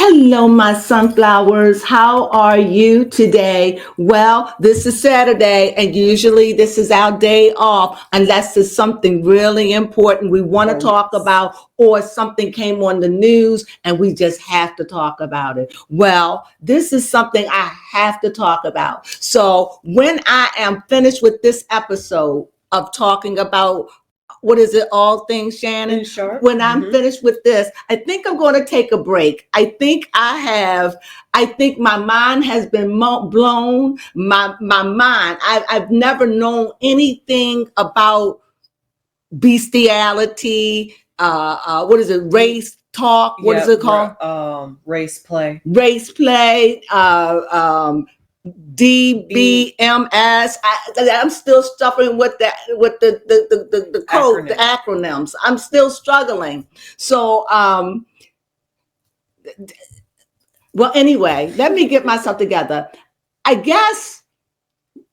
Hello, my sunflowers. How are you today? Well, this is Saturday, and usually this is our day off, unless it's something really important we want to talk about, or something came on the news and we just have to talk about it. Well, this is something I have to talk about. So when I am finished with this episode of talking about what is it, all things Shannon? Sharpe. When I'm finished with this, I think I'm going to take a break. I think my mind has been blown. My mind. I've never known anything about bestiality. What is it? Race talk. What is it called? Race play. Race play. DBMS. I'm still suffering with that, with the code, the acronyms. I'm still struggling. So, well, anyway, let me get myself together. I guess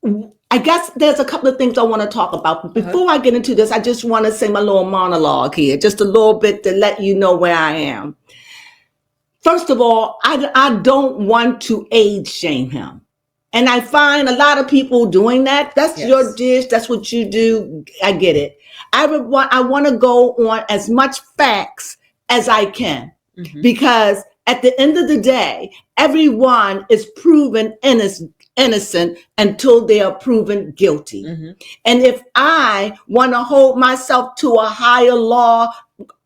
there's a couple of things I want to talk about. Before I get into this, I just want to say my little monologue here, just a little bit to let you know where I am. First of all, I don't want to age shame him. And I find a lot of people doing that. That's your dish. That's what you do. I get it. I want to go on as much facts as I can, because at the end of the day, everyone is proven innocent until they are proven guilty. And if I want to hold myself to a higher law,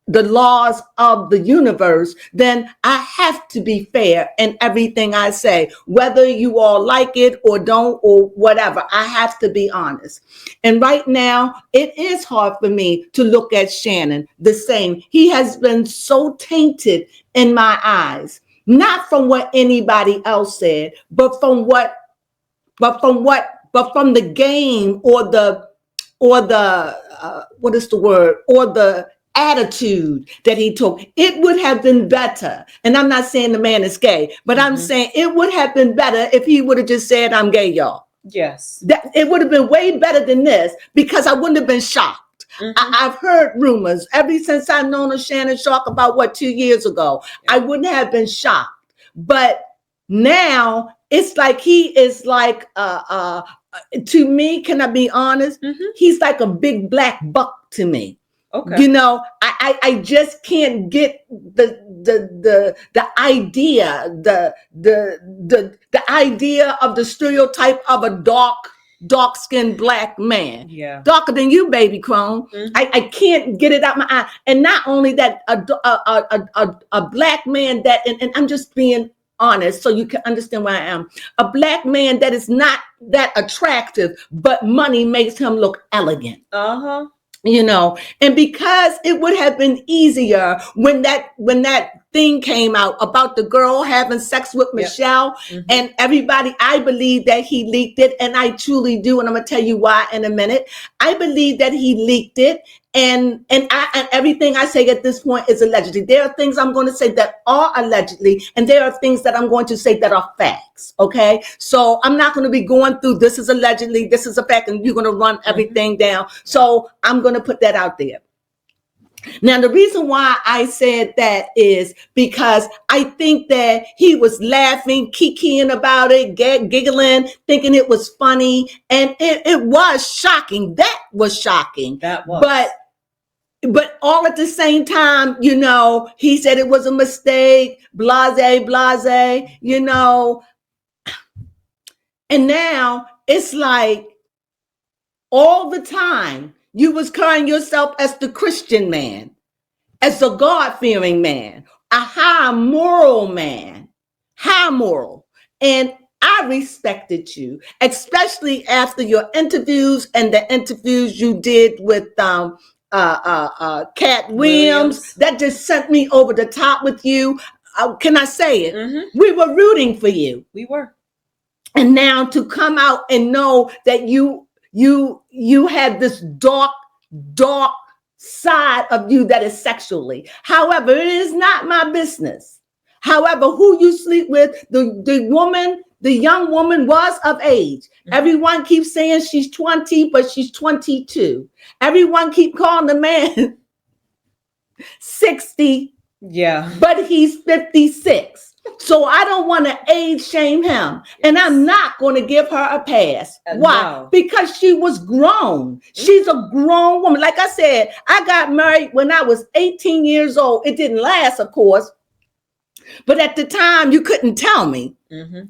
the laws of the universe, then I have to be fair in everything I say, whether you all like it or don't or whatever. I have to be honest. And right now, it is hard for me to look at Shannon the same. He has been so tainted in my eyes, not from what anybody else said, but from the game or the what is the word, or the attitude that he took. It would have been better, and I'm not saying the man is gay, but I'm saying it would have been better if he would have just said, I'm gay, y'all. Yes. That it would have been way better than this, because I wouldn't have been shocked. I've heard rumors ever since I've known of Shannon Sharpe about 2 years ago. I wouldn't have been shocked. But now it's like he is like to me, can I be honest? He's like a big black buck to me. Okay. You know, I just can't get the idea, the idea of the stereotype of a dark-skinned black man. Yeah. Darker than you, baby Crone. I can't get it out my eye. And not only that, a black man that, and I'm just being honest so you can understand where I am. A black man that is not that attractive, but money makes him look elegant. You know, and because it would have been easier when that thing came out about the girl having sex with Michelle and everybody, I believe that he leaked it, and I truly do, and I'm gonna tell you why in a minute. I believe that he leaked it, and everything I say at this point is allegedly. There are things I'm going to say that are allegedly, and there are things that I'm going to say that are facts. Okay, so I'm not going to be going through this is allegedly, this is a fact, and you're going to run everything down. So I'm going to put that out there. Now, the reason why I said that is because I think that he was laughing, kikiing about it, giggling, thinking it was funny. And it was shocking. That was shocking. That was. But all at the same time, you know, he said it was a mistake, blase, you know. And now it's like all the time, you was carrying yourself as the Christian man, as a God-fearing man, a high moral man, high moral. And I respected you, especially after your interviews and the interviews you did with Cat Williams. That just sent me over the top with you. Can I say it? We were rooting for you. We were. And now to come out and know that you had this dark side of you that is sexually. However, it is not my business. However, who you sleep with, the young woman was of age. Everyone keeps saying she's 20, but she's 22. Everyone keep calling the man 60. Yeah. But he's 56. So I don't want to age shame him. And I'm not going to give her a pass. Why? No. Because she was grown. She's a grown woman. Like I said, I got married when I was 18 years old. It didn't last, of course. But at the time, you couldn't tell me. Mm-hmm.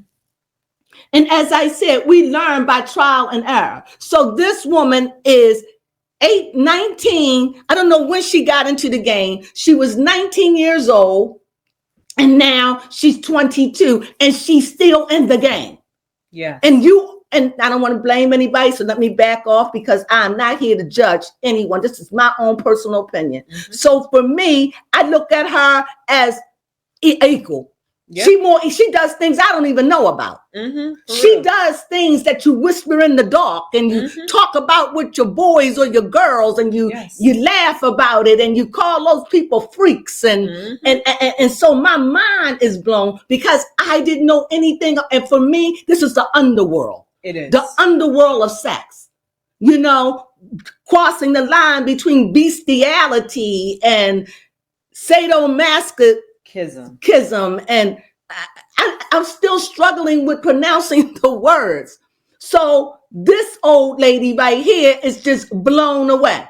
And as I said, we learn by trial and error. So this woman is 19. I don't know when she got into the game. She was 19 years old. And now she's 22 and she's still in the game. Yeah. And I don't want to blame anybody, so let me back off because I'm not here to judge anyone. This is my own personal opinion. Mm-hmm. So for me, I look at her as equal. Yep. She does things I don't even know about. Mm-hmm, she does things that you whisper in the dark and you talk about with your boys or your girls and you laugh about it and you call those people freaks and so my mind is blown because I didn't know anything. And for me, this is the underworld. It is the underworld of sex. You know, crossing the line between bestiality and sadomasochism. And I'm still struggling with pronouncing the words. So this old lady right here is just blown away.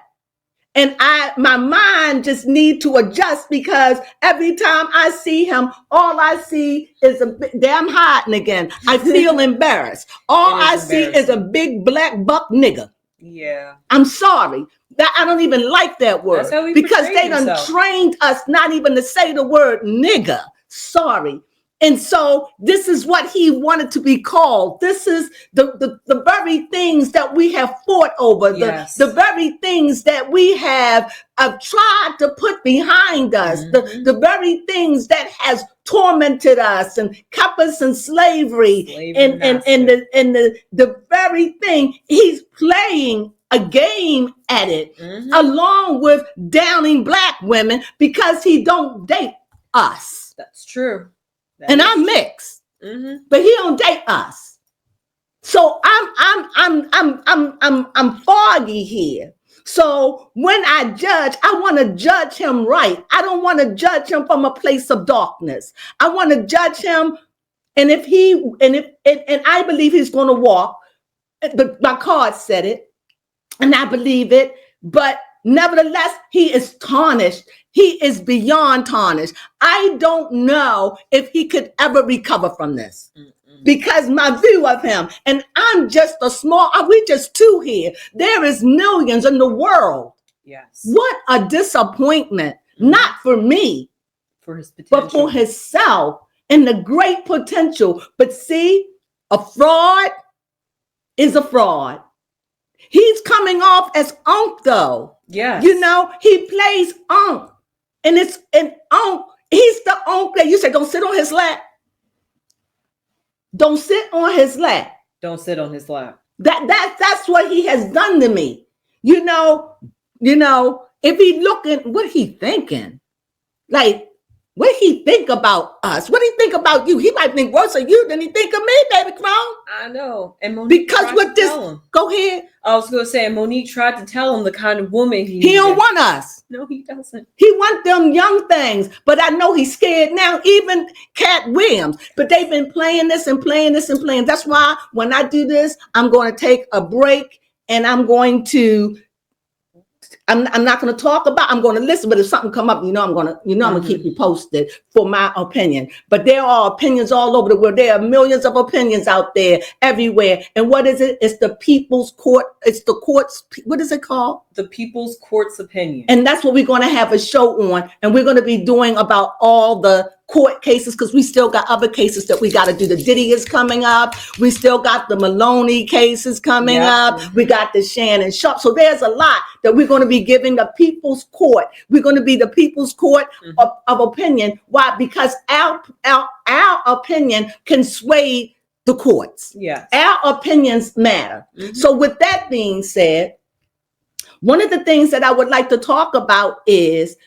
And my mind just need to adjust because every time I see him, all I see is I'm hiding again. I feel embarrassed. All I see is a big black buck nigger. Yeah. I'm sorry. I don't even like that word because they done trained us not even to say the word nigger. Sorry. And so this is what he wanted to be called. This is the very things that we have fought over, the very things that we have tried to put behind us, the very things that has tormented us and kept us in slavery. And the very thing he's playing a game at it, along with downing black women because he don't date us. That's true. And I'm mixed, but he don't date us. So I'm foggy here. So when I judge, I want to judge him right. I don't want to judge him from a place of darkness. I want to judge him, and I believe he's going to walk. But my card said it. And I believe it, but nevertheless, he is tarnished. He is beyond tarnished. I don't know if he could ever recover from this because my view of him, and I'm just we just two here. There is millions in the world. Yes. What a disappointment. Not for me, for his potential, but for himself and the great potential. But see, a fraud is a fraud. He's coming off as Unc though. Yeah. You know, he plays Unc. And he's the Unc that you said, don't sit on his lap. Don't sit on his lap. Don't sit on his lap. That's what he has done to me. You know, if he looking, what he thinking? Like, what he think about us? What he think about you? He might think worse of you than he think of me, baby Crone. I know. And Monique because with this, go ahead. I was going to say, Monique tried to tell him the kind of woman he don't want us. No, he doesn't. He want them young things, but I know he's scared now. Even Cat Williams, but they've been playing this and playing this and playing. That's why when I do this, I'm going to take a break and I'm going to. I'm not going to talk about. I'm going to listen, but if something come up, I'm going to keep you posted for my opinion. But there are opinions all over the world. There are millions of opinions out there everywhere. And what is it? It's the people's court. It's the court's. What is it called? The people's court's opinion. And that's what we're going to have a show on. And we're going to be doing about all the court cases because we still got other cases that we got to do. The Diddy is coming up. We still got the Maloney cases coming up. We got the Shannon Sharpe. So there's a lot that we're going to be giving the people's court. We're going to be the people's court of opinion. Why? Because our opinion can sway the courts. Yeah, our opinions matter. So with that being said, one of the things that I would like to talk about is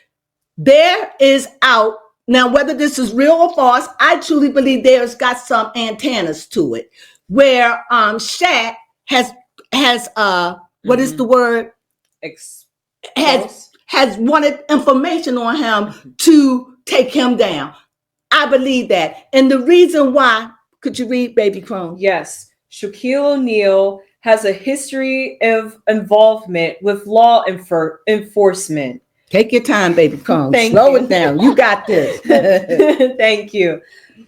there is out. Now, whether this is real or false, I truly believe there's got some antennas to it where Shaq has what is the word? Has wanted information on him to take him down. I believe that. And the reason why, could you read, baby Crone? Yes. Shaquille O'Neal has a history of involvement with law enforcement. Take your time, baby Crone. Thank Slow you. it down. You got this. Thank you.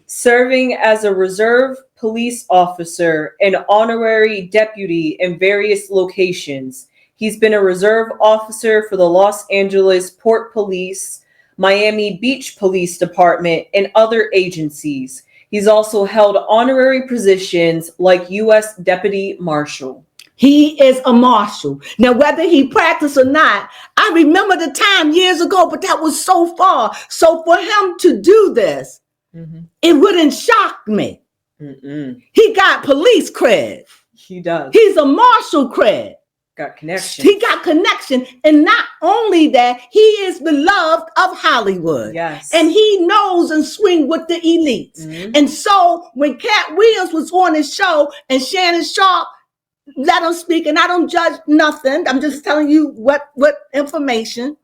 Serving as a reserve police officer and honorary deputy in various locations. He's been a reserve officer for the Los Angeles Port Police, Miami Beach Police Department, and other agencies. He's also held honorary positions like U.S. Deputy Marshal. He is a marshal. Now, whether he practiced or not, I remember the time years ago, but that was so far. So for him to do this, it wouldn't shock me. He got police cred. He does. He's a marshal cred. Got connection. He got connection. And not only that, he is beloved of Hollywood. Yes. And he knows and swing with the elites. And so when Cat Williams was on his show and Shannon Sharpe let him speak, and I don't judge nothing. I'm just telling you what information.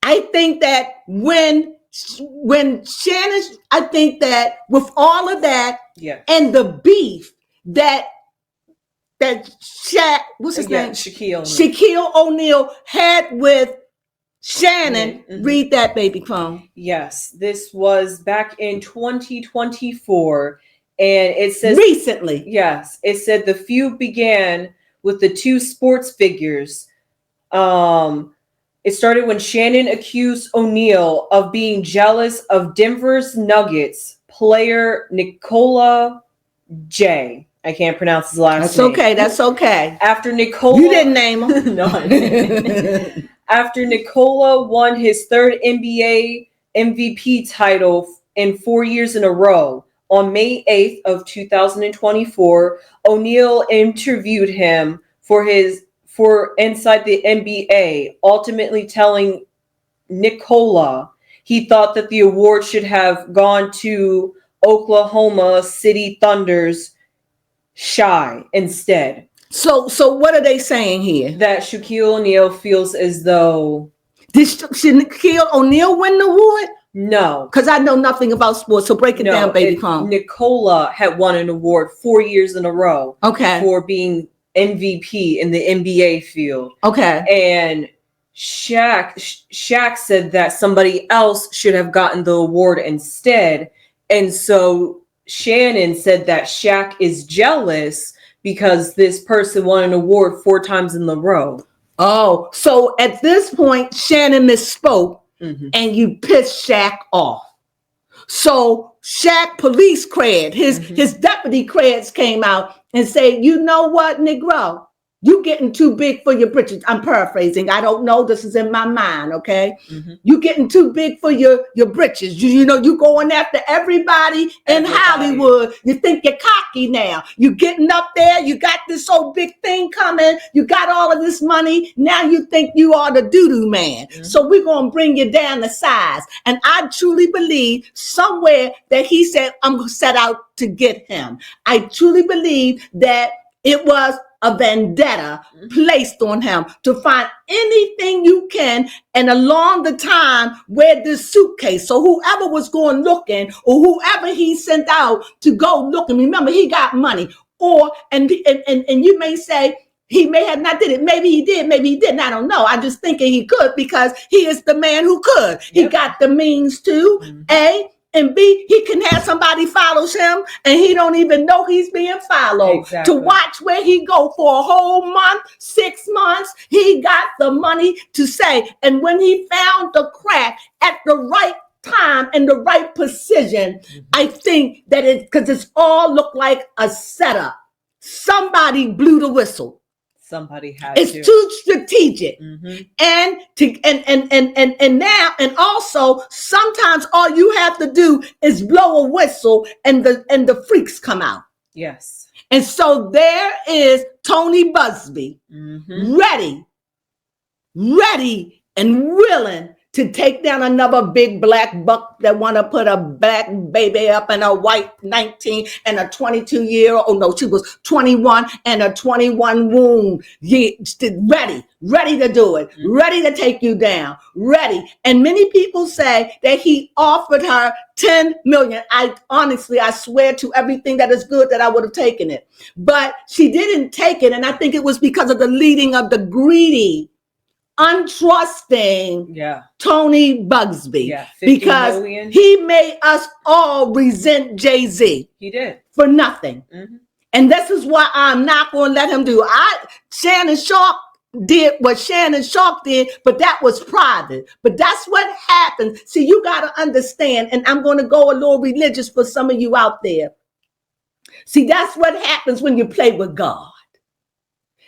I think that when Shannon, I think that with all of that and the beef that Shaq, what's his name? Shaquille O'Neal had with Shannon. Read that, baby Crone. Yes, this was back in 2024, and it says recently. Yes, it said the feud began with the two sports figures. It started when Shannon accused O'Neal of being jealous of Denver's Nuggets player Nikola J. I can't pronounce his last name. That's okay. After Nikola... You didn't name him. No, I didn't. After Nikola won his third NBA MVP title in 4 years in a row, on May 8th of 2024, O'Neal interviewed him for Inside the NBA, ultimately telling Nikola he thought that the award should have gone to Oklahoma City Thunder's Shy instead. So what are they saying here? That Shaquille O'Neal feels as though... Should Shaquille O'Neal win the award? No. Because I know nothing about sports, so break it down, baby Crone. Nikola had won an award 4 years in a row. Okay. For being MVP in the NBA field. Okay. And Shaq said that somebody else should have gotten the award instead. And so Shannon said that Shaq is jealous because this person won an award 4 times in a row. Oh, so at this point, Shannon misspoke and you pissed Shaq off. So Shaq police cred, his deputy creds came out and said, you know what, Negro? You getting too big for your britches. I'm paraphrasing. I don't know. This is in my mind, okay? You getting too big for your britches. You know, you going after everybody in Hollywood. You think you're cocky now. You getting up there. You got this whole big thing coming. You got all of this money. Now you think you are the doo-doo man. So we're going to bring you down to size. And I truly believe somewhere that he said, I'm going to set out to get him. I truly believe that it was a vendetta placed on him to find anything you can, and along the time where this suitcase, so whoever was going looking or whoever he sent out to go looking, remember he got money, or and you may say he may have not did it, maybe he did, maybe he didn't, I don't know. I'm just thinking he could because he is the man who could. He got the means to A. And B, he can have somebody follows him and he don't even know he's being followed. To watch where he go for a whole month, 6 months, he got the money to say. And when he found the crack at the right time and the right precision, I think that because it's all looked like a setup. Somebody blew the whistle. Somebody had it's to. Too strategic. And now, and also sometimes all you have to do is blow a whistle and the freaks come out. Yes. And so there is Tony Busby ready and willing to take down another big black buck that want to put a black baby up in a white 19 and a 22-year-old. Oh no, she was 21 and a 21 womb. Yeah, ready to do it, ready to take you down, ready. And many people say that he offered her 10 million. I honestly, I swear to everything that is good that I would have taken it, but she didn't take it. And I think it was because of the leading of the greedy, untrusting Tony Bugsby, because million. He made us all resent Jay-Z. He did. For nothing. And this is why I'm not going to let him do. Shannon Sharpe did what Shannon Sharpe did, but that was private. But that's what happens. See, you got to understand, and I'm going to go a little religious for some of you out there. See, that's what happens when you play with God.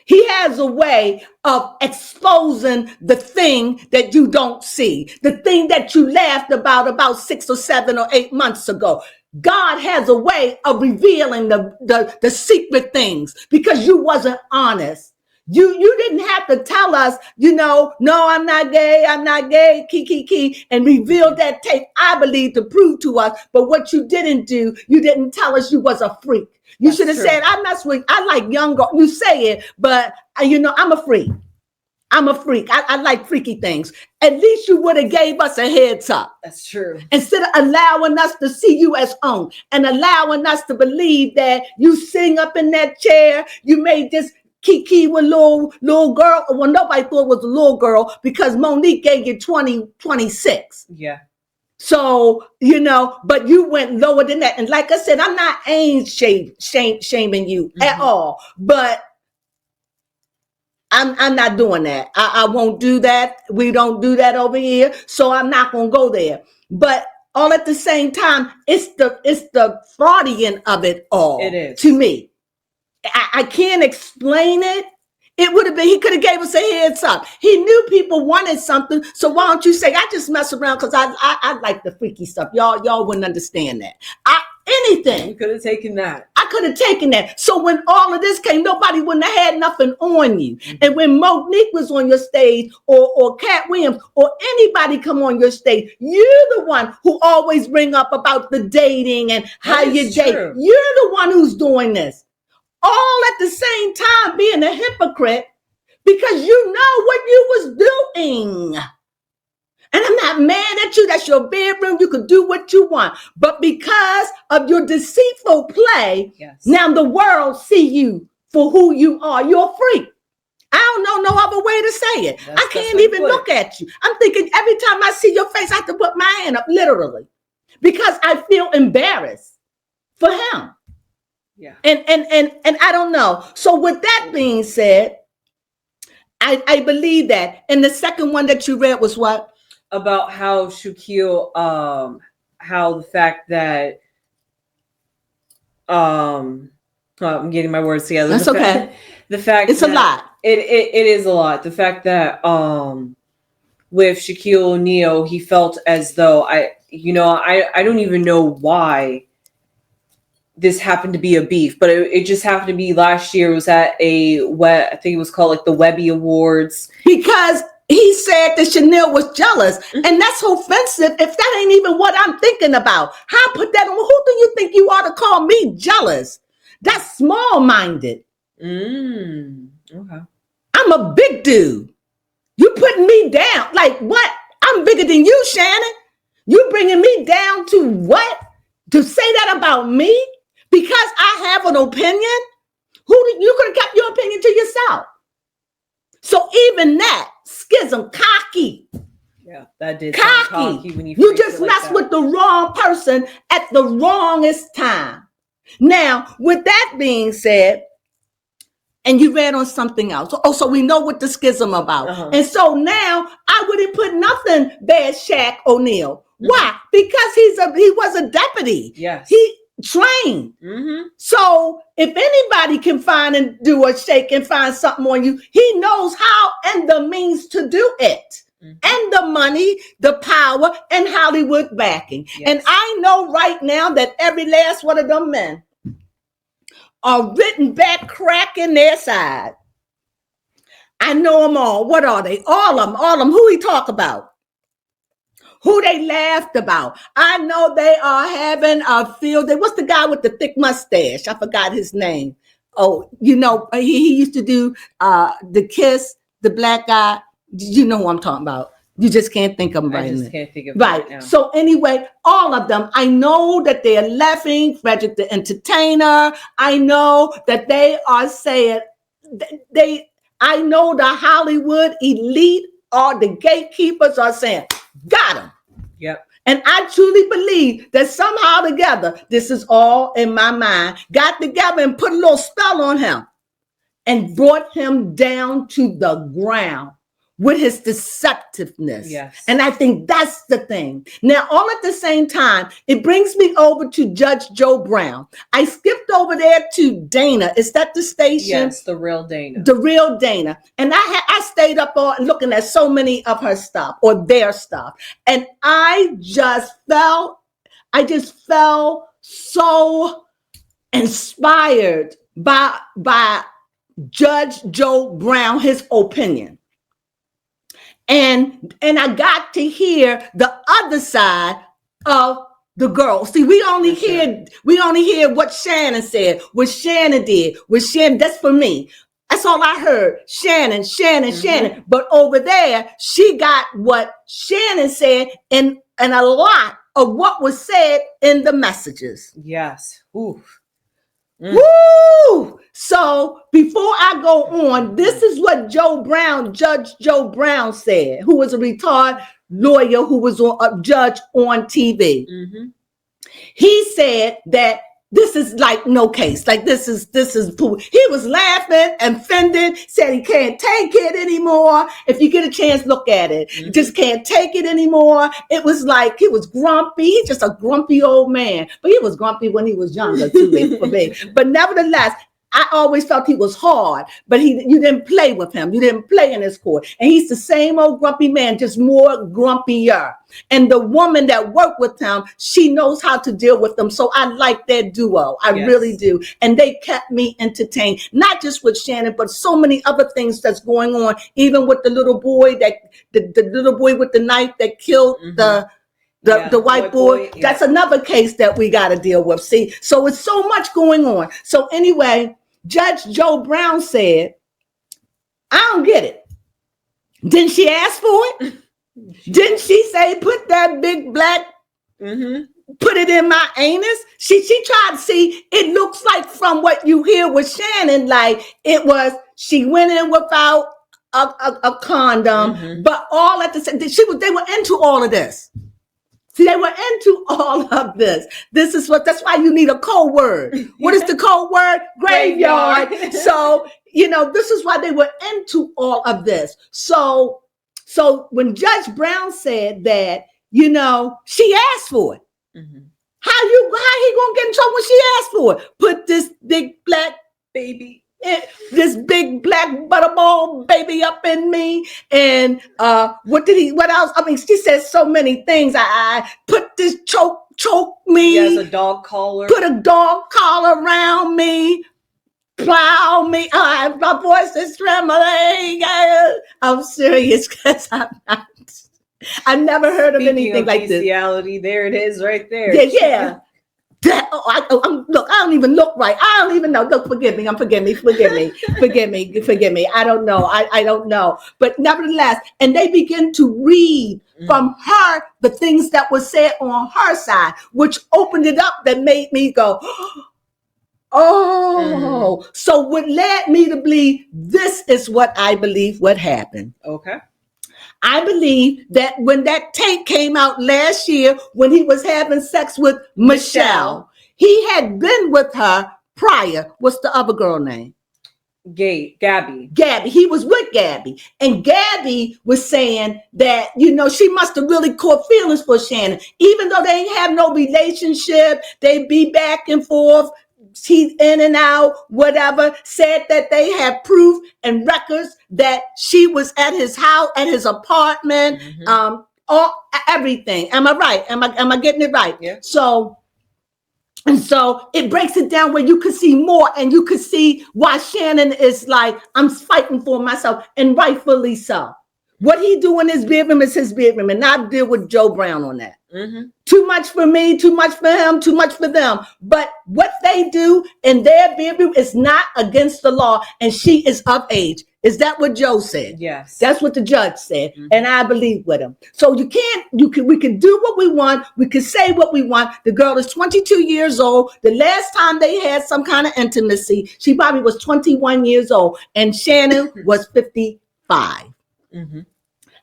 He has a way of exposing the thing that you don't see, the thing that you laughed about 6 or 7 or 8 months ago. God has a way of revealing the secret things because you wasn't honest. You didn't have to tell us, no, I'm not gay, key, and reveal that tape, I believe, to prove to us. But what you didn't do, you didn't tell us you was a freak. You should have said, I like young girls. You say it, but I'm a freak. I'm a freak. I like freaky things. At least you would have gave us a heads up. That's true. Instead of allowing us to see you as own and allowing us to believe that you sitting up in that chair, you made this Kiki with little girl. Well, nobody thought it was a little girl because Monique gave you 26. Yeah. So, but you went lower than that. And like I said, I'm not age shaming you at all, but I'm not doing that. I won't do that. We don't do that over here. So I'm not going to go there. But all at the same time, it's the Freudian of it all. It is. To me. I can't explain it. It would have been, he could have gave us a heads up. He knew people wanted something. So why don't you say, I just mess around because I like the freaky stuff. Y'all wouldn't understand that. Anything. You could have taken that. I could have taken that. So when all of this came, nobody wouldn't have had nothing on you. And when Monique was on your stage or Cat Williams or anybody come on your stage, you're the one who always bring up about the dating and how you date. You're the one who's doing this. All at the same time being a hypocrite because you know what you was doing. And I'm not mad at you. That's your bedroom. You can do what you want. But because of your deceitful play, now the world see you for who you are. You're a freak. I don't know no other way to say it. I can't even look at you. I'm thinking every time I see your face, I have to put my hand up, literally, because I feel embarrassed for him. Yeah. And I don't know. So with that being said, I believe that. And the second one that you read was what? About how Shaquille, how the fact that, I'm getting my words together. That's okay. The fact it's a lot. It is a lot. The fact that, with Shaquille O'Neal, he felt as though I don't even know why this happened to be a beef, but it just happened to be last year. It was at I think it was called like the Webby Awards. Because he said that Chanel was jealous. And that's offensive if that ain't even what I'm thinking about. How put that on? Who do you think you ought to call me jealous? That's small-minded. Okay. I'm a big dude. You putting me down. Like what? I'm bigger than you, Shannon. You bringing me down to what? To say that about me? Because I have an opinion? You could have kept your opinion to yourself. So even that, schism, cocky. Yeah, that did cocky. When you just messed with the wrong person at the wrongest time. Now, with that being said, and you read on something else. Oh, so we know what the schism about. And so now I wouldn't put nothing bad Shaq O'Neal. Why? Because he was a deputy. Yes. He trained. So if anybody can find and do a shake and find something on you, he knows how and the means to do it. And the money, the power, and Hollywood backing. And I know right now that every last one of them men are written back cracking their side. I know them all. What are they? All of them. Who he talk about? who they laughed about. I know they are having a field day. What's the guy with the thick mustache? I forgot his name. Oh, he used to do The Kiss, the black guy. You know who I'm talking about. You just can't think of him right now. I just can't think of him right now. So anyway, all of them, I know that they're laughing. Frederick the Entertainer. I know that they are saying, I know the Hollywood elite or the gatekeepers are saying, got him. Yep. And I truly believe that somehow together, this is all in my mind, got together and put a little spell on him and brought him down to the ground with his deceptiveness. Yes. And I think that's the thing. Now, all at the same time, it brings me over to Judge Joe Brown. I skipped over there to Dana. Is that the station? Yes, The Real Dana. The Real Dana. And I stayed up on looking at so many of her stuff or their stuff. And I just felt so inspired by Judge Joe Brown, his opinion. And I got to hear the other side of the girl. See, we only hear what Shannon said, what Shannon did, that's for me. That's all I heard. Shannon. But over there, she got what Shannon said and a lot of what was said in the messages. Yes. Ooh. Woo! So before I go on, this is what Judge Joe Brown said, who was a retired lawyer who was a judge on TV. Mm-hmm. He said that this is like no case. Like this is he was laughing and offended, said he can't take it anymore. If you get a chance, look at it. Mm-hmm. Just can't take it anymore. It was like he was grumpy. He's just a grumpy old man. But he was grumpy when he was younger too, for me. But nevertheless, I always felt he was hard, but you didn't play with him. You didn't play in his court. And he's the same old grumpy man, just more grumpier. And the woman that worked with him, she knows how to deal with them. So I like that duo. I really do. And they kept me entertained, not just with Shannon, but so many other things that's going on, even with the little boy the little boy with the knife that killed the white boy. Yeah. That's another case that we got to deal with. See, so it's so much going on. So anyway, Judge Joe Brown said, I don't get it. Didn't she ask for it? Didn't she say, put that big black, put it in my anus? She tried to see, it looks like from what you hear with Shannon, like it was, she went in without a condom, but all at the same, they were into all of this. See, they were into all of this. That's why you need a code word. What is the code word? Graveyard. So, this is why they were into all of this. So when Judge Brown said that, she asked for it. How he gonna get in trouble when she asked for it? Put this big black baby, this big black butterball baby up in me. And what else? I mean, she said so many things. I put this choke me. Yes, a dog collar. Put a dog collar around me. Plow me. My voice is trembling. I'm serious because I've never heard of anything like this. There it is right there. Yeah. I don't even look right. I don't even know. Look, forgive me. I don't know. I don't know. But nevertheless, and they begin to read from her the things that were said on her side, which opened it up, that made me go, oh. So what led me to believe this is what I believe would happen. Okay. I believe that when that tape came out last year, when he was having sex with Michelle, he had been with her prior. What's the other girl name? Gabby. He was with Gabby. And Gabby was saying that, she must have really caught feelings for Shannon. Even though they ain't have no relationship, they be back and forth. He's in and out, whatever, said that they had proof and records that she was at his house, at his apartment, everything. Am I right? Am I getting it right? Yeah. So it breaks it down where you could see more, and you could see why Shannon is like, I'm fighting for myself, and rightfully so. What he do in his bedroom is his bedroom, and I deal with Joe Brown on that. Too much for me, too much for him, too much for them. But what they do in their bedroom is not against the law, and she is of age. Is that what Joe said? Yes. That's what the judge said, and I believe with him. So we can do what we want. We can say what we want. The girl is 22 years old. The last time they had some kind of intimacy, she probably was 21 years old, and Shannon was 55.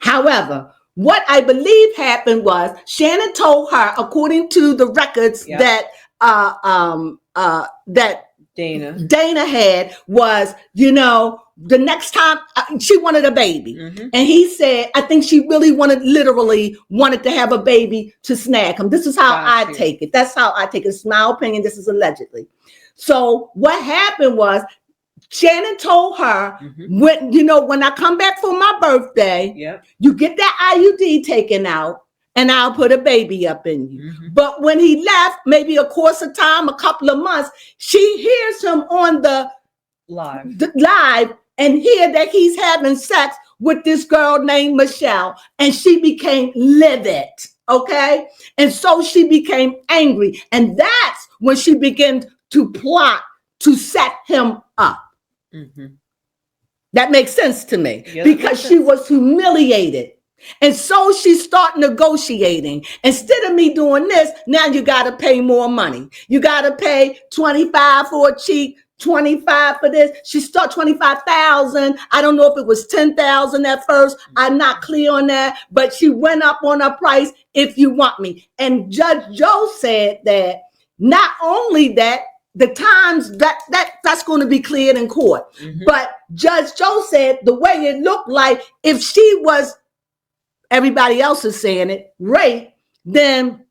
However, what I believe happened was Shannon told her, according to the records that that Dana had, was, the next time she wanted a baby. And he said, I think she really literally wanted to have a baby to snag him. This is how I take it. That's how I take it. It's my opinion. This is allegedly. So what happened was Shannon told her, when I come back for my birthday, you get that IUD taken out and I'll put a baby up in you. But when he left, maybe a course of time, a couple of months, she hears him on the live and hear that he's having sex with this girl named Michelle. And she became livid. Okay. And so she became angry. And that's when she began to plot to set him up. That makes sense to me, because she was humiliated. And so she started negotiating. Instead of me doing this, now you got to pay more money. You got to pay $25 for a cheek, $25 for this. She started $25,000. I don't know if it was $10,000 at first. I'm not clear on that, but she went up on her price. If you want me. And Judge Joe said that not only that, the times that's going to be cleared in court. But Judge Joe said the way it looked like, if she was, everybody else is saying it, raped, then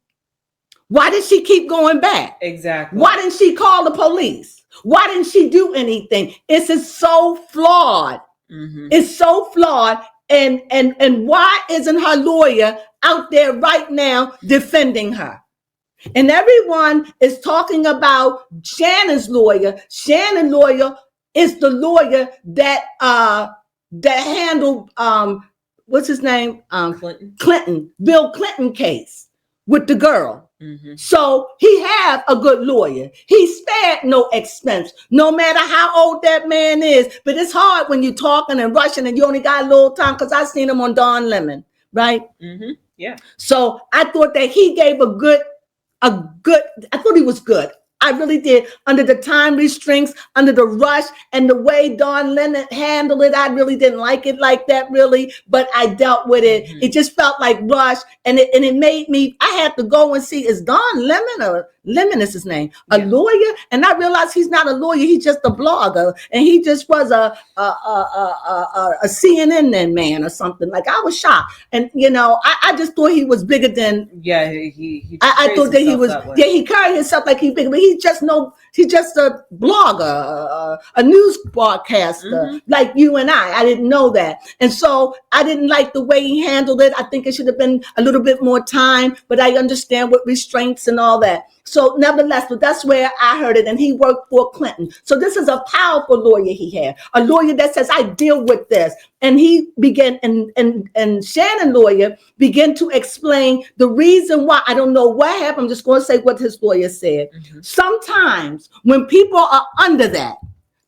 why did she keep going back? Exactly. Why didn't she call the police? Why didn't she do anything? It's so flawed. It's so flawed. And why isn't her lawyer out there right now defending her? And everyone is talking about Shannon's lawyer. Shannon's lawyer is the lawyer that handled what's his name? Clinton, Bill Clinton case with the girl. So he have a good lawyer. He spared no expense, no matter how old that man is. But it's hard when you're talking and rushing and you only got a little time, because I seen him on Don Lemon, right? Yeah. So I thought that he gave I thought he was good. I really did. Under the time restraints, under the rush, and the way Don Lennon handled it, I really didn't like it like that, really. But I dealt with it. It just felt like rush, and it made me. I had to go and see, is Don Lemon, or Lemon is his name, a lawyer? And I realized he's not a lawyer. He's just a blogger, and he just was a CNN man or something. Like, I was shocked, and I just thought he was bigger than. Yeah, he I thought that he was. He carried himself like he's bigger, but he's just a blogger, a news broadcaster like you and I. I didn't know that, and so I didn't like the way he handled it. I think it should have been a little bit more time, but I understand with restraints and all that. So nevertheless, but that's where I heard it. And he worked for Clinton. So this is a powerful lawyer he had, a lawyer that says, I deal with this. And he began, and Shannon lawyer began to explain the reason why. I don't know what happened. I'm just going to say what his lawyer said. Sometimes when people are under that,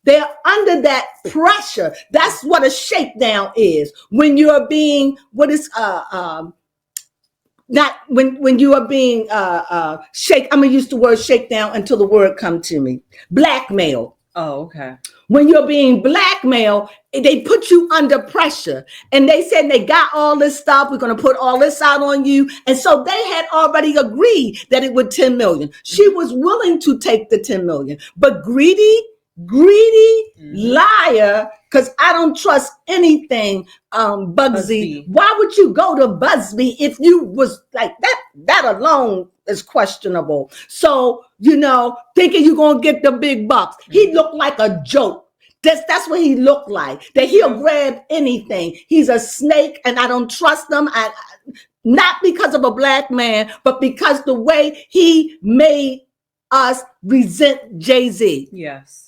they're under that pressure. That's what a shakedown is. When you're being, not when you are being I'm gonna use the word shakedown until the word come to me. Blackmail. Oh, okay. When you're being blackmailed, they put you under pressure, and they said they got all this stuff. We're gonna put all this out on you, and so they had already agreed that it would 10 million. She was willing to take the 10 million, but greedy liar, because I don't trust anything Bugsy. Why would you go to Busby if you was like that? That alone is questionable. So, thinking you're gonna get the big bucks. He looked like a joke. That's what he looked like. That he'll grab anything. He's a snake, and I don't trust him. Not because of a black man, but because the way he made us resent Jay-Z. Yes.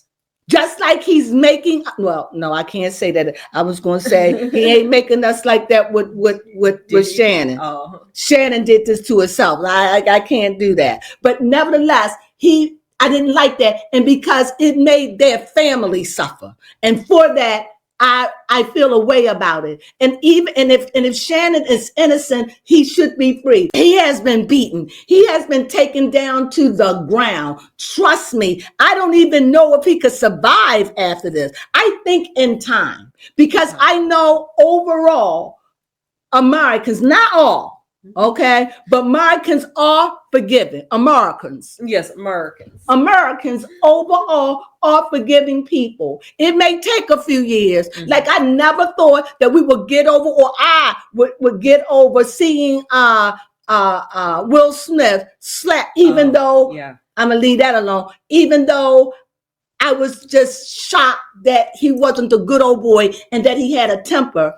Just like he's making, well, no, I can't say that. I was going to say he ain't making us like that with Shannon. Oh. Shannon did this to herself. I can't do that. But nevertheless, I didn't like that. And because it made their family suffer. And for that, I feel a way about it. And if Shannon is innocent, he should be free. He has been beaten. He has been taken down to the ground. Trust me, I don't even know if he could survive after this. I think in time, because I know overall Americans, not all, okay, but Americans are forgiving. Americans. Yes, Americans. Americans overall are forgiving people. It may take a few years. Mm-hmm. Like I never thought that we would get over, or I would get over seeing Will Smith slap, even though I'm gonna leave that alone, even though I was just shocked that he wasn't a good old boy and that he had a temper,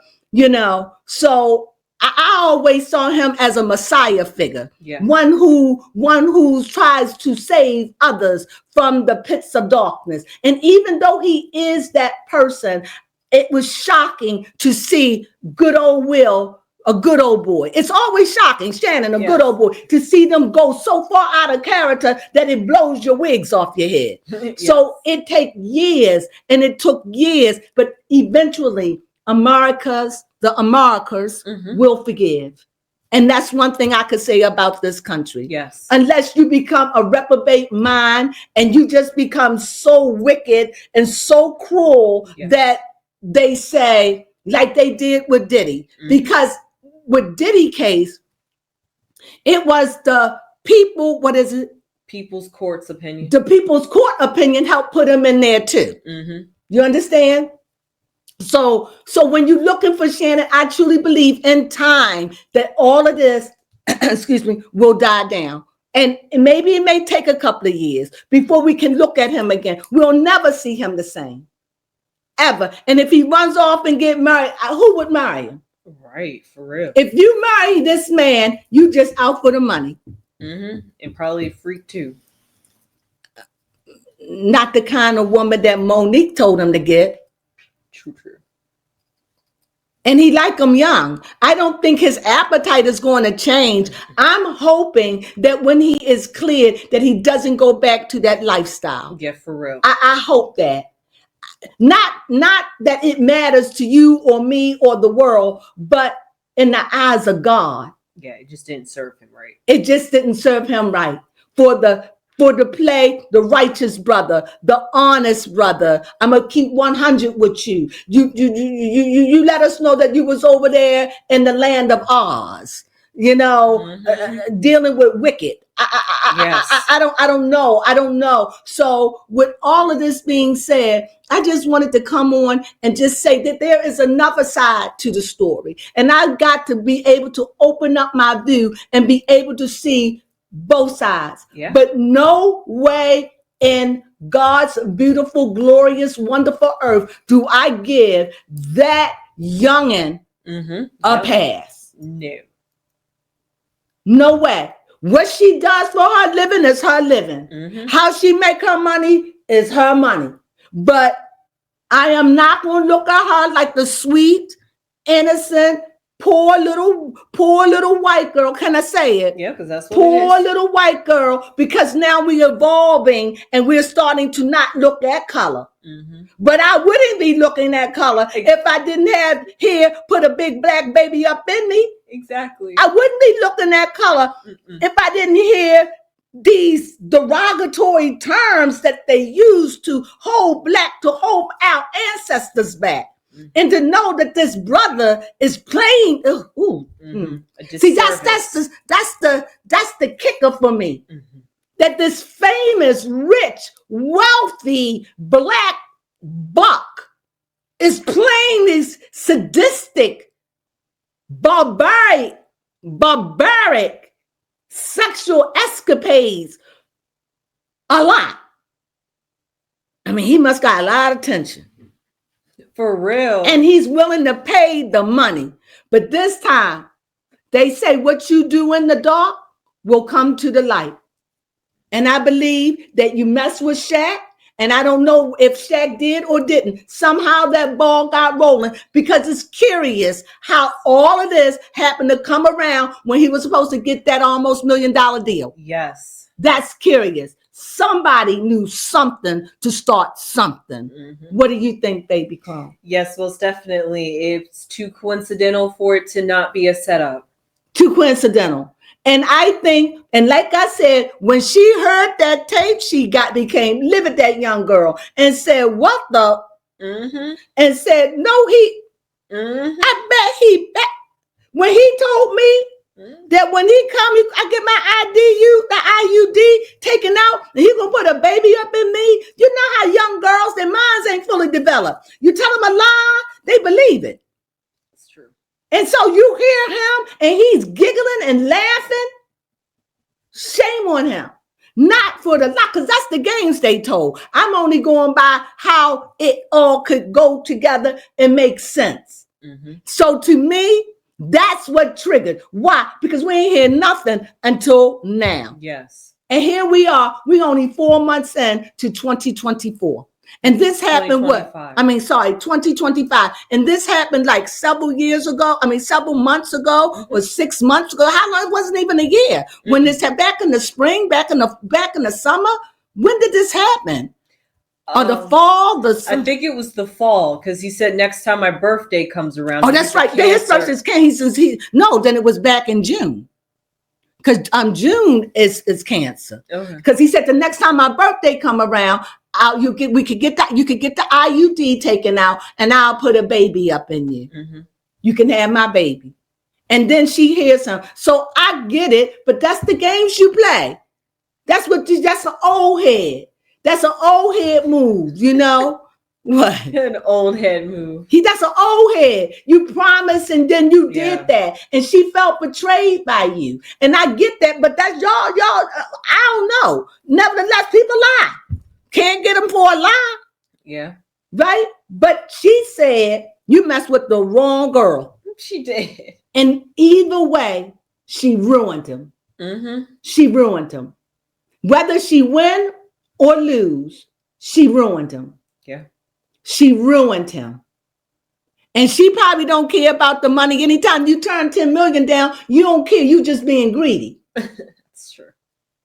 so I always saw him as a Messiah figure, one who tries to save others from the pits of darkness. And even though he is that person, it was shocking to see good old Will, a good old boy. It's always shocking, Shannon, a good old boy, to see them go so far out of character that it blows your wigs off your head. So it takes years, and it took years, but eventually the Americas will forgive. And that's one thing I could say about this country. Yes. Unless you become a reprobate mind and you just become so wicked and so cruel that they say, like they did with Diddy. Because with Diddy case, it was the people, what is it? People's court's opinion. The people's court opinion helped put him in there too. You understand? So when you're looking for Shannon, I truly believe in time that all of this, will die down. And maybe it may take a couple of years before we can look at him again. We'll never see him the same, ever. And if he runs off and get married, who would marry him? Right, for real. If you marry this man, you just out for the money. And probably a freak too. Not the kind of woman that Monique told him to get. True. And he like them young. I don't think his appetite is going to change. I'm hoping that when he is cleared, that he doesn't go back to that lifestyle. Yeah, for real. I hope that. Not that it matters to you or me or the world, but in the eyes of God. Yeah, it just didn't serve him right. It just didn't serve him right. For the play, the righteous brother, the honest brother. I'm gonna keep 100 with you. You let us know that you was over there in the land of Oz, dealing with wicked. I don't know. So with all of this being said, I just wanted to come on and just say that there is another side to the story, and I've got to be able to open up my view and be able to see both sides. But no way in God's beautiful, glorious, wonderful earth do I give that youngin' a pass. No way. What she does for her living is her living. How she make her money is her money. But I am not going to look at her like the sweet, innocent, poor little white girl. Can I say it? Yeah, because that's what poor little white girl, because now we're evolving and we're starting to not look at color. But I wouldn't be looking at color if I didn't have here put a big black baby up in me. Exactly. I wouldn't be looking at color if I didn't hear these derogatory terms that they use to hold our ancestors back. And to know that this brother is playing, see, that's the kicker for me. That this famous, rich, wealthy black buck is playing these sadistic, barbaric sexual escapades a lot. I mean, he must got a lot of attention. For real. And he's willing to pay the money. But this time, they say what you do in the dark will come to the light. And I believe that you mess with Shaq And I don't know if Shaq did or didn't. Somehow that ball got rolling because it's curious how all of this happened to come around when he was supposed to get that almost $1 million deal. Yes. That's curious. Somebody knew something to start something. Mm-hmm. What do you think, baby Crone? Yes, well, it's too coincidental for it to not be a setup. Too coincidental. And I think, and like I said, when she heard that tape, she became livid, that young girl, and said, what the? Mm-hmm. And said, no, I bet he, when he told me that when he come, I get my the IUD taken out, and he gonna put a baby up in me. You know how young girls, their minds ain't fully developed. You tell them a lie, they believe it. It's true. And so you hear him, and he's giggling and laughing. Shame on him. Not for the lie, because that's the games they told. I'm only going by how it all could go together and make sense. Mm-hmm. So to me, that's what triggered. Why? Because we ain't hear nothing until now. Yes. And here we are. We only 4 months in to 2024. And this happened 2025. And this happened like several months ago or 6 months ago. How long? It wasn't even a year. When this happened, back in the spring, back in the summer. When did this happen? Or the fall? I think it was the fall, because he said next time my birthday comes around. Oh, that's right. His birthday is cancer. Then it was back in June. Because June is cancer. Because he said the next time my birthday come around, you could get the IUD taken out, and I'll put a baby up in you. Mm-hmm. You can have my baby. And then she hears him. So I get it, but that's the games you play. That's an old head. That's an old head move, you know? What? An old head move. That's an old head. You promised and then you did that. And she felt betrayed by you. And I get that, but that's y'all, I don't know. Nevertheless, people lie. Can't get them for a lie. Yeah. Right? But she said, you messed with the wrong girl. She did. And either way, she ruined him. Mm-hmm. She ruined him. Whether she win or lose, she ruined him. Yeah. She ruined him. And she probably don't care about the money. Anytime you turn 10 million down, you don't care. You just being greedy. That's true.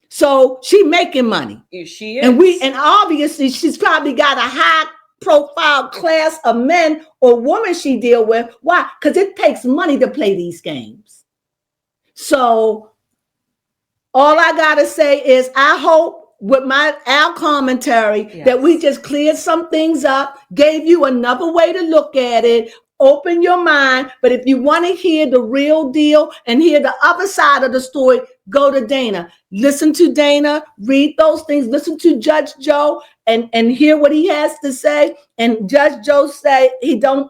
So she making money. Yeah, she is. And obviously she's probably got a high profile class of men or women she deal with. Why? Because it takes money to play these games. So all I gotta say is I hope with our commentary that we just cleared some things up, gave you another way to look at it, open your mind. But if you want to hear the real deal and hear the other side of the story, go to Dana. Listen to Dana, read those things, listen to Judge Joe and hear what he has to say. And Judge Joe say the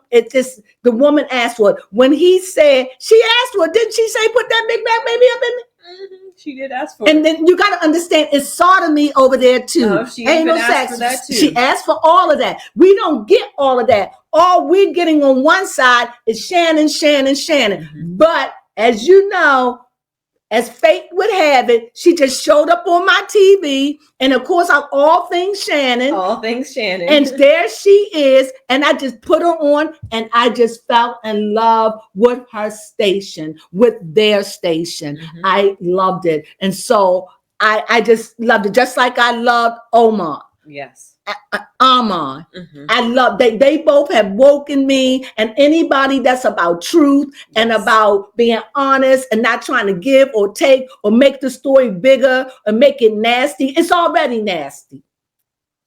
woman asked for it. When he said, she asked for it, didn't she say, put that big black baby up in me? Mm-hmm. She did ask for it. And then you got to understand, it's sodomy over there too. No, she ain't no sex. For that too. She asked for all of that. We don't get all of that. All we're getting on one side is Shannon. Mm-hmm. But as you know, as fate would have it, she just showed up on my TV. And of course, I'm all things Shannon. And there she is. And I just put her on and I just fell in love with her station, with their station. Mm-hmm. I loved it. And so I just loved it. Just like I loved Omar. Yes. Armand. Mm-hmm. I love they both have woken me, and anybody that's about truth and about being honest and not trying to give or take or make the story bigger or make it nasty. It's already nasty.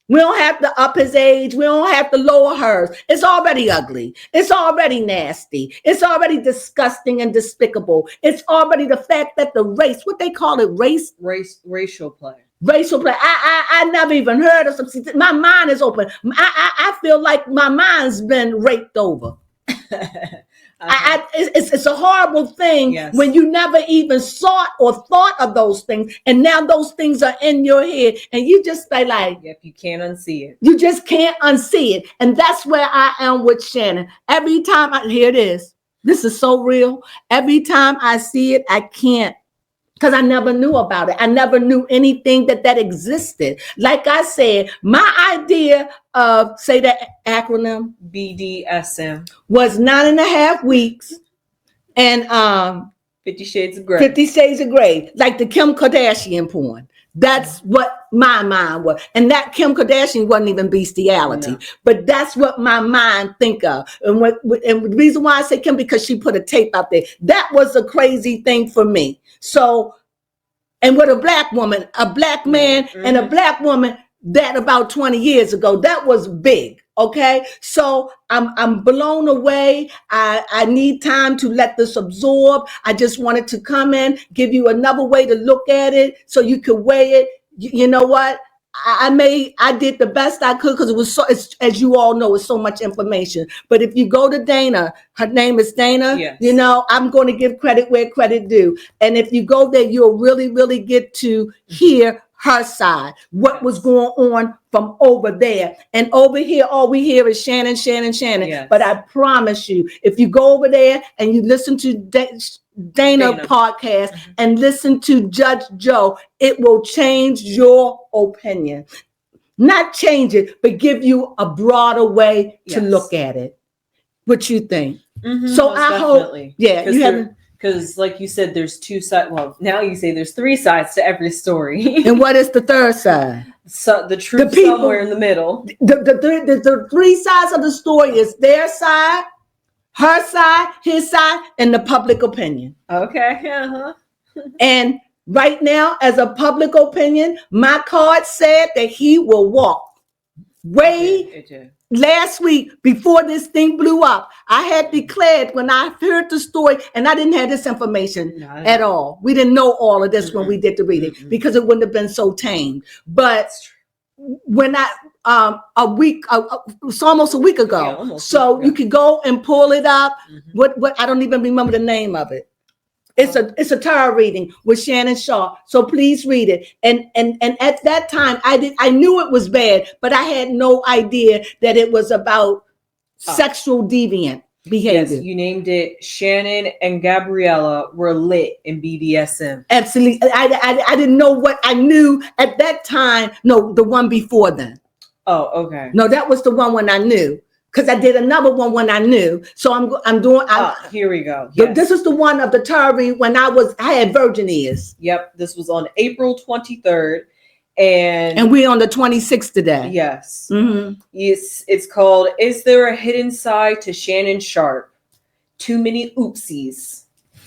We don't have to up his age. We don't have to lower hers. It's already ugly. It's already nasty. It's already disgusting and despicable. It's already the fact that the race, what they call it, racial play. Racial play. I never even heard of something. My mind is open. I feel like my mind's been raped over. It's a horrible thing when you never even sought or thought of those things, and now those things are in your head, and you just stay like, yep, you can't unsee it. You just can't unsee it, and that's where I am with Shannon. Every time here it is. This is so real. Every time I see it, I can't. because I never knew about it. I never knew anything that existed. Like I said, my idea of, say that acronym, BDSM, was 9.5 weeks and 50 Shades of Grey. 50 Shades of Grey, like the Kim Kardashian porn. That's what my mind was. And that Kim Kardashian wasn't even bestiality, but that's what my mind think of. And the reason why I say Kim, because she put a tape out there. That was a crazy thing for me. So, and with a black woman, a black man and a black woman, that about 20 years ago, that was big. Okay, so I'm blown away. I need time to let this absorb. I just wanted to come in, give you another way to look at it so you could weigh it. You know what? I did the best I could because it was so, as you all know, it's so much information. But if you go to Dana, her name is Dana, yes. You know, I'm going to give credit where credit due. And if you go there, you'll really, really get to hear her side, what was going on from over there. And over here, all we hear is Shannon. Yes. But I promise you, if you go over there and you listen to Dana podcast and listen to Judge Joe, it will change your opinion. Not change it, but give you a broader way to look at it. What you think? So I definitely. Hope, you haven't. Because, like you said, there's two sides. Well, now you say there's three sides to every story. And what is the third side? So the truth somewhere in the middle. The three sides of the story is their side, her side, his side, and the public opinion. Okay. And right now, as a public opinion, my card said that he will walk. Last week, before this thing blew up, I had declared when I heard the story, and I didn't have this information at all. We didn't know all of this when we did the reading because it wouldn't have been so tame. But when I it's almost a week ago. You could go and pull it up. What I don't even remember the name of it. It's a tarot reading with Shannon Sharpe. So please read it. And at that time I knew it was bad, but I had no idea that it was about sexual deviant behavior. Yes, you named it. Shannon and Gabriella were lit in BDSM. Absolutely. I didn't know what I knew at that time. No, the one before then. Oh, okay. No, that was the one when I knew. Because I did another one when I knew. So I'm doing. Here we go. Yes. This is the one of the tarot when I had virgin ears. Yep. This was on April 23rd. And we're on the 26th today. Yes. It's called, Is There a Hidden Side to Shannon Sharpe? Too Many Oopsies.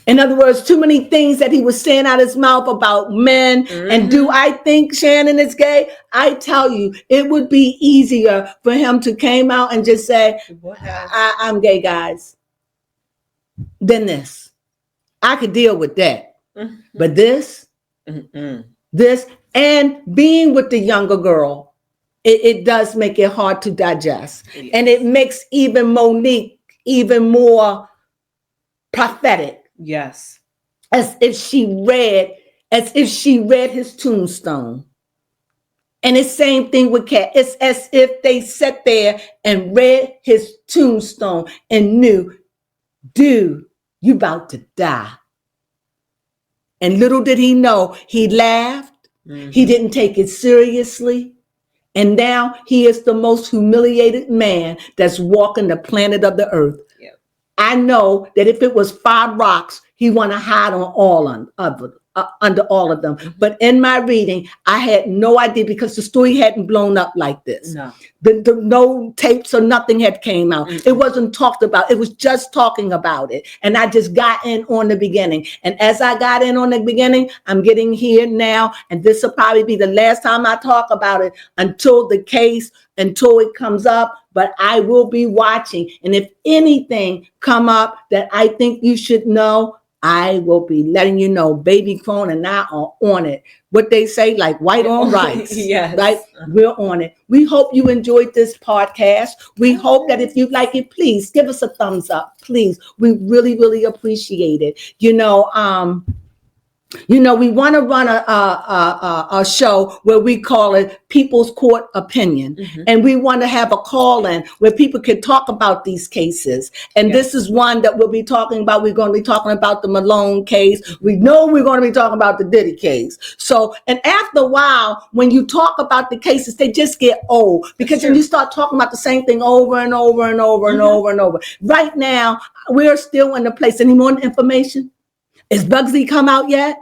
In other words, too many things that he was saying out his mouth about men. And do I think Shannon is gay? I tell you, it would be easier for him to come out and just say, I'm gay, guys, than this. I could deal with that. But this, and being with the younger girl, it does make it hard to digest. Yes. And it makes even Monique even more prophetic. Yes. As if she read his tombstone. And it's same thing with Cat. It's as if they sat there and read his tombstone and knew, dude, you about to die. And little did he know, he laughed. He didn't take it seriously. And now he is the most humiliated man that's walking the planet of the earth. I know that if it was 5 rocks, he want to hide on under all of them. But in my reading, I had no idea because the story hadn't blown up like this. No, no tapes or nothing had came out. It wasn't talked about. It was just talking about it. And I just got in on the beginning. And as I got in on the beginning, I'm getting here now. And this will probably be the last time I talk about it until it comes up. But I will be watching. And if anything come up that I think you should know, I will be letting you know. Baby Crone and I are on it. What they say, like white on rice. Yes. Right? We're on it. We hope you enjoyed this podcast. We hope that if you like it, please give us a thumbs up. Please. We really, really appreciate it. You know, You know, we want to run a show where we call it People's Court Opinion. And we want to have a call-in where people can talk about these cases. And this is one that we'll be talking about. We're going to be talking about the Malone case. We know we're going to be talking about the Diddy case. So, and after a while, when you talk about the cases, they just get old because then you start talking about the same thing over and over and over and over and over. Right now, we're still in the place. Any more information? Is Bugsy come out yet?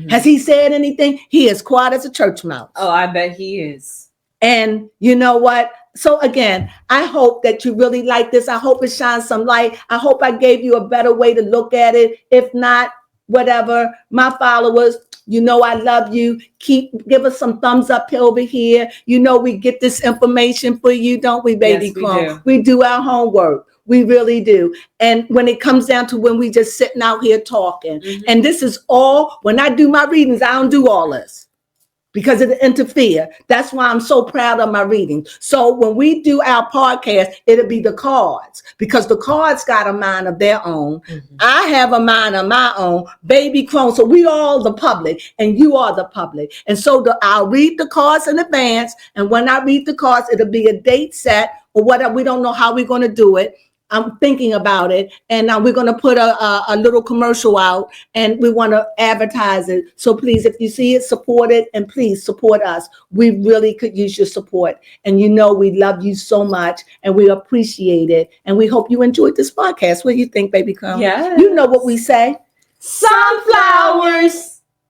Has he said anything? He is quiet as a church mouse. Oh, I bet he is. And you know what? So again, I hope that you really like this. I hope it shines some light. I hope I gave you a better way to look at it. If not, whatever. My followers, you know I love you. Give us some thumbs up over here. You know we get this information for you, don't we, baby? Yes, we do. We do our homework. We really do. And when it comes down to when we just sitting out here talking, and this is all, when I do my readings, I don't do all this because it interfere. That's why I'm so proud of my readings. So when we do our podcast, it'll be the cards because the cards got a mind of their own. I have a mind of my own, baby Crone. So we all the public and you are the public. And so I'll read the cards in advance. And when I read the cards, it'll be a date set or whatever. We don't know how we're going to do it. I'm thinking about it, and we're going to put a little commercial out, and we want to advertise it. So please, if you see it, support it, and please support us. We really could use your support, and you know we love you so much, and we appreciate it, and we hope you enjoyed this podcast. What do you think, baby Crone? Yeah. You know what we say. Sunflowers.